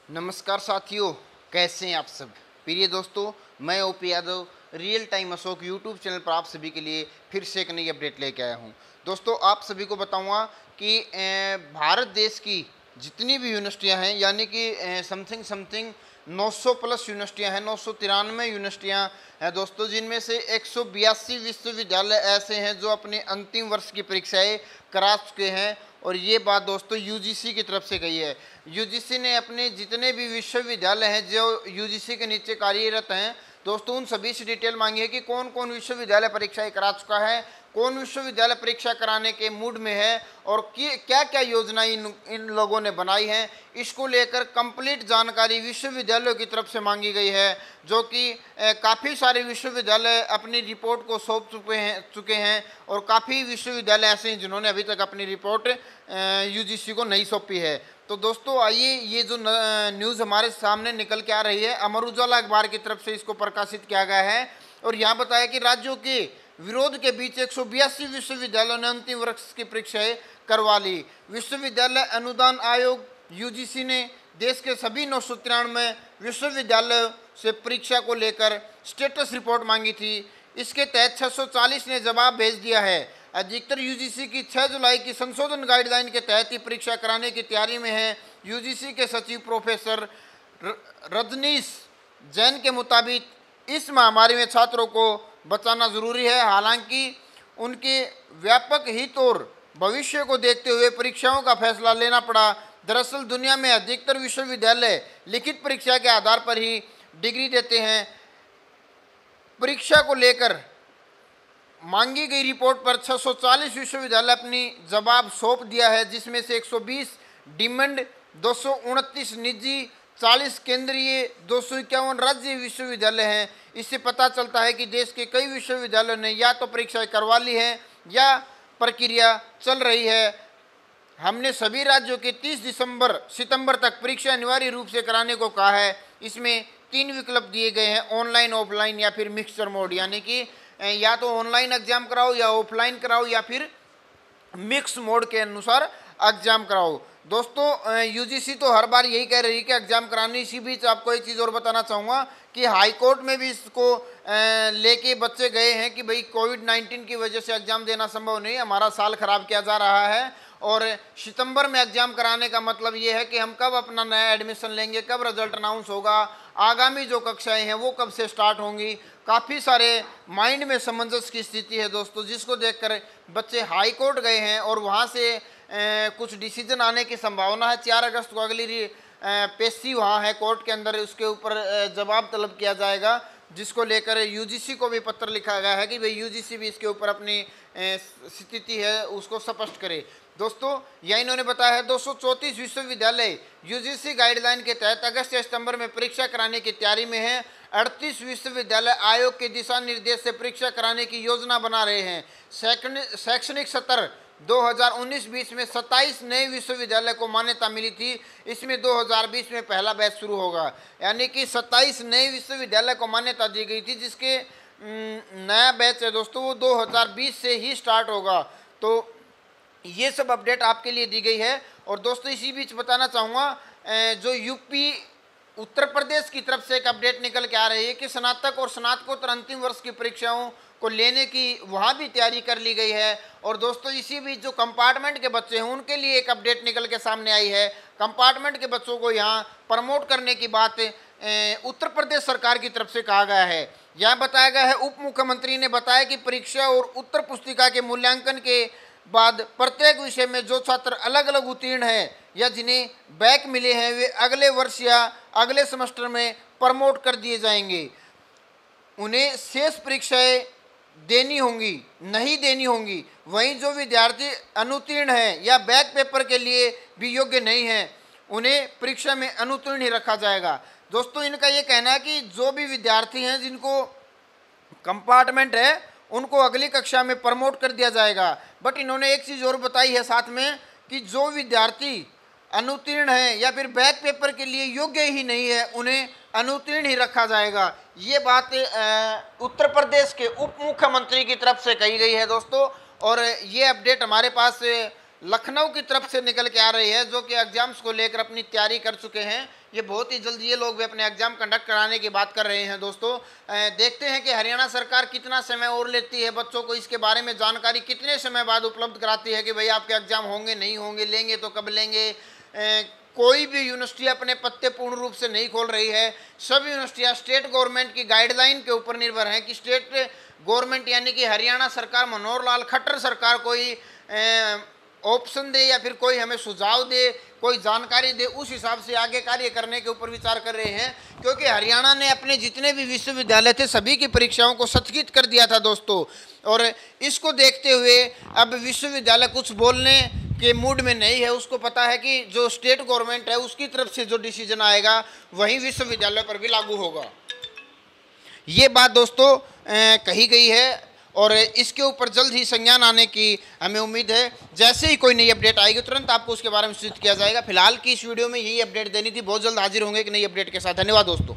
नमस्कार साथियों, कैसे हैं आप सब। प्रिय दोस्तों, मैं OP Yadav real time Ashok YouTube channel पर आप सभी के लिए फिर से एक नई अपडेट लेके आया हूं। दोस्तों, आप सभी को बताऊंगा कि भारत देश की जितनी भी यूनिवर्सिटियां हैं, यानी कि समथिंग 900 प्लस यूनिवर्सिटियां हैं, 993 यूनिवर्सिटियां हैं दोस्तों, जिनमें से 182 विश्वविद्यालय ऐसे हैं जो अपने अंतिम वर्ष की परीक्षाएं करा चुके हैं। और ये बात दोस्तों यूजीसी की तरफ से कही है। यूजीसी ने अपने जितने भी विश्वविद्यालय हैं जो यूजीसी के नीचे कार्यरत हैं दोस्तों, उन सभी से डिटेल मांगी है कि कौन कौन विश्वविद्यालय परीक्षाएं करा चुका है, कौन विश्वविद्यालय परीक्षा कराने के मूड में है और क्या क्या योजनाएं इन लोगों ने बनाई हैं। इसको लेकर कंप्लीट जानकारी विश्वविद्यालयों की तरफ से मांगी गई है, जो कि काफ़ी सारे विश्वविद्यालय अपनी रिपोर्ट को सौंप चुके हैं और काफ़ी विश्वविद्यालय ऐसे हैं जिन्होंने अभी तक अपनी रिपोर्ट यूजीसी को नहीं सौंपी है। तो दोस्तों आइए, ये जो न्यूज़ हमारे सामने निकल के आ रही है, अमर उजाला अखबार की तरफ से इसको प्रकाशित किया गया है और यहाँ बताया कि राज्यों के विरोध के बीच 182 विश्वविद्यालयों ने अंतिम वर्ष की परीक्षाएं करवा ली। विश्वविद्यालय अनुदान आयोग यूजीसी ने देश के सभी 993 विश्वविद्यालयों से परीक्षा को लेकर स्टेटस रिपोर्ट मांगी थी। इसके तहत 640 ने जवाब भेज दिया है। अधिकतर यूजीसी की 6 जुलाई की संशोधन गाइडलाइन के तहत ही परीक्षा कराने की तैयारी में है। यूजीसी के सचिव प्रोफेसर रजनीश जैन के मुताबिक इस महामारी में छात्रों को बचाना जरूरी है। हालांकि उनके व्यापक हित और भविष्य को देखते हुए परीक्षाओं का फैसला लेना पड़ा। दरअसल दुनिया में अधिकतर विश्वविद्यालय लिखित परीक्षा के आधार पर ही डिग्री देते हैं। परीक्षा को लेकर मांगी गई रिपोर्ट पर 640 विश्वविद्यालय अपनी जवाब सौंप दिया है, जिसमें से 120 डीम्ड, 229 निजी, 40 केंद्रीय, 251 राज्य विश्वविद्यालय हैं। इससे पता चलता है कि देश के कई विश्वविद्यालयों ने या तो परीक्षाएं करवा ली हैं या प्रक्रिया चल रही है। हमने सभी राज्यों के 30 सितंबर तक परीक्षा अनिवार्य रूप से कराने को कहा है। इसमें 3 विकल्प दिए गए हैं, ऑनलाइन, ऑफलाइन या फिर मिक्सचर मोड, यानी कि या तो ऑनलाइन एग्जाम कराओ या ऑफलाइन कराओ या फिर मिक्स मोड के अनुसार एग्जाम कराओ। दोस्तों यूजीसी तो हर बार यही कह रही है कि एग्जाम करानी। इसी बीच आपको एक चीज़ और बताना चाहूँगा कि हाई कोर्ट में भी इसको लेके बच्चे गए हैं कि भाई कोविड-19 की वजह से एग्जाम देना संभव नहीं, हमारा साल खराब किया जा रहा है और सितंबर में एग्जाम कराने का मतलब ये है कि हम कब अपना नया एडमिशन लेंगे, कब रिजल्ट अनाउंस होगा, आगामी जो कक्षाएं हैं वो कब से स्टार्ट होंगी। काफ़ी सारे माइंड में समंजस की स्थिति है दोस्तों, जिसको देखकर बच्चे हाई कोर्ट गए हैं और वहाँ से कुछ डिसीजन आने की संभावना है। 4 अगस्त को अगली पेशी वहाँ है कोर्ट के अंदर, उसके ऊपर जवाब तलब किया जाएगा, जिसको लेकर यूजीसी को भी पत्र लिखा गया है कि भाई यूजीसी भी इसके ऊपर अपनी स्थिति है उसको स्पष्ट करे। दोस्तों यह इन्होंने बताया है 234 विश्वविद्यालय यूजीसी गाइडलाइन के तहत अगस्त या सितंबर में परीक्षा कराने की तैयारी में है। 38 विश्वविद्यालय आयोग के दिशा निर्देश से परीक्षा कराने की योजना बना रहे हैं। शैक्षणिक सत्र 2019-20 में 27 नए विश्वविद्यालय को मान्यता मिली थी। इसमें 2020 में पहला बैच शुरू होगा, यानी कि 27 नए विश्वविद्यालय को मान्यता दी गई थी, जिसके नया बैच है दोस्तों वो 2020 से ही स्टार्ट होगा। तो ये सब अपडेट आपके लिए दी गई है। और दोस्तों इसी बीच बताना चाहूँगा जो यूपी उत्तर प्रदेश की तरफ से एक अपडेट निकल के आ रही है कि स्नातक और स्नातकोत्तर अंतिम वर्ष की परीक्षाओं को लेने की वहाँ भी तैयारी कर ली गई है। और दोस्तों इसी बीच जो कंपार्टमेंट के बच्चे हैं उनके लिए एक अपडेट निकल के सामने आई है। कंपार्टमेंट के बच्चों को यहाँ प्रमोट करने की बात उत्तर प्रदेश सरकार की तरफ से कहा गया है। यह बताया गया है, उप मुख्यमंत्री ने बताया कि परीक्षा और उत्तर पुस्तिका के मूल्यांकन के बाद प्रत्येक विषय में जो छात्र अलग अलग उत्तीर्ण हैं या जिन्हें बैक मिले हैं वे अगले वर्ष या अगले सेमेस्टर में प्रमोट कर दिए जाएंगे। उन्हें शेष परीक्षाएं देनी होंगी, नहीं देनी होंगी। वहीं जो विद्यार्थी अनुत्तीर्ण हैं या बैक पेपर के लिए भी योग्य नहीं हैं उन्हें परीक्षा में अनुत्तीर्ण ही रखा जाएगा। दोस्तों इनका ये कहना है कि जो भी विद्यार्थी हैं जिनको कंपार्टमेंट है उनको अगली कक्षा में प्रमोट कर दिया जाएगा। बट इन्होंने एक चीज़ और बताई है साथ में कि जो विद्यार्थी अनुत्तीर्ण है या फिर बैक पेपर के लिए योग्य ही नहीं है उन्हें अनुत्तीर्ण ही रखा जाएगा। ये बात उत्तर प्रदेश के उप मुख्यमंत्री की तरफ से कही गई है दोस्तों। और ये अपडेट हमारे पास लखनऊ की तरफ से निकल के आ रही है, जो कि एग्जाम्स को लेकर अपनी तैयारी कर चुके हैं। ये बहुत ही जल्द ये लोग भी अपने एग्जाम कंडक्ट कराने की बात कर रहे हैं। दोस्तों देखते हैं कि हरियाणा सरकार कितना समय और लेती है, बच्चों को इसके बारे में जानकारी कितने समय बाद उपलब्ध कराती है कि भाई आपके एग्जाम होंगे नहीं होंगे, लेंगे तो कब लेंगे। कोई भी यूनिवर्सिटी अपने पत्ते पूर्ण रूप से नहीं खोल रही है। सभी यूनिवर्सिटियाँ स्टेट गवर्नमेंट की गाइडलाइन के ऊपर निर्भर हैं कि स्टेट गवर्नमेंट यानी कि हरियाणा सरकार, मनोहर लाल खट्टर सरकार कोई ऑप्शन दे या फिर कोई हमें सुझाव दे, कोई जानकारी दे, उस हिसाब से आगे कार्य करने के ऊपर विचार कर रहे हैं। क्योंकि हरियाणा ने अपने जितने भी विश्वविद्यालय थे सभी की परीक्षाओं को स्थगित कर दिया था दोस्तों, और इसको देखते हुए अब विश्वविद्यालय कुछ बोलने के मूड में नहीं है। उसको पता है कि जो स्टेट गवर्नमेंट है उसकी तरफ से जो डिसीजन आएगा वही विश्वविद्यालय पर भी लागू होगा। ये बात दोस्तों कही गई है और इसके ऊपर जल्द ही संज्ञान आने की हमें उम्मीद है। जैसे ही कोई नई अपडेट आएगी तुरंत आपको उसके बारे में सूचित किया जाएगा। फिलहाल की इस वीडियो में यही अपडेट देनी थी, बहुत जल्द हाजिर होंगे एक नई अपडेट के साथ। धन्यवाद दोस्तों।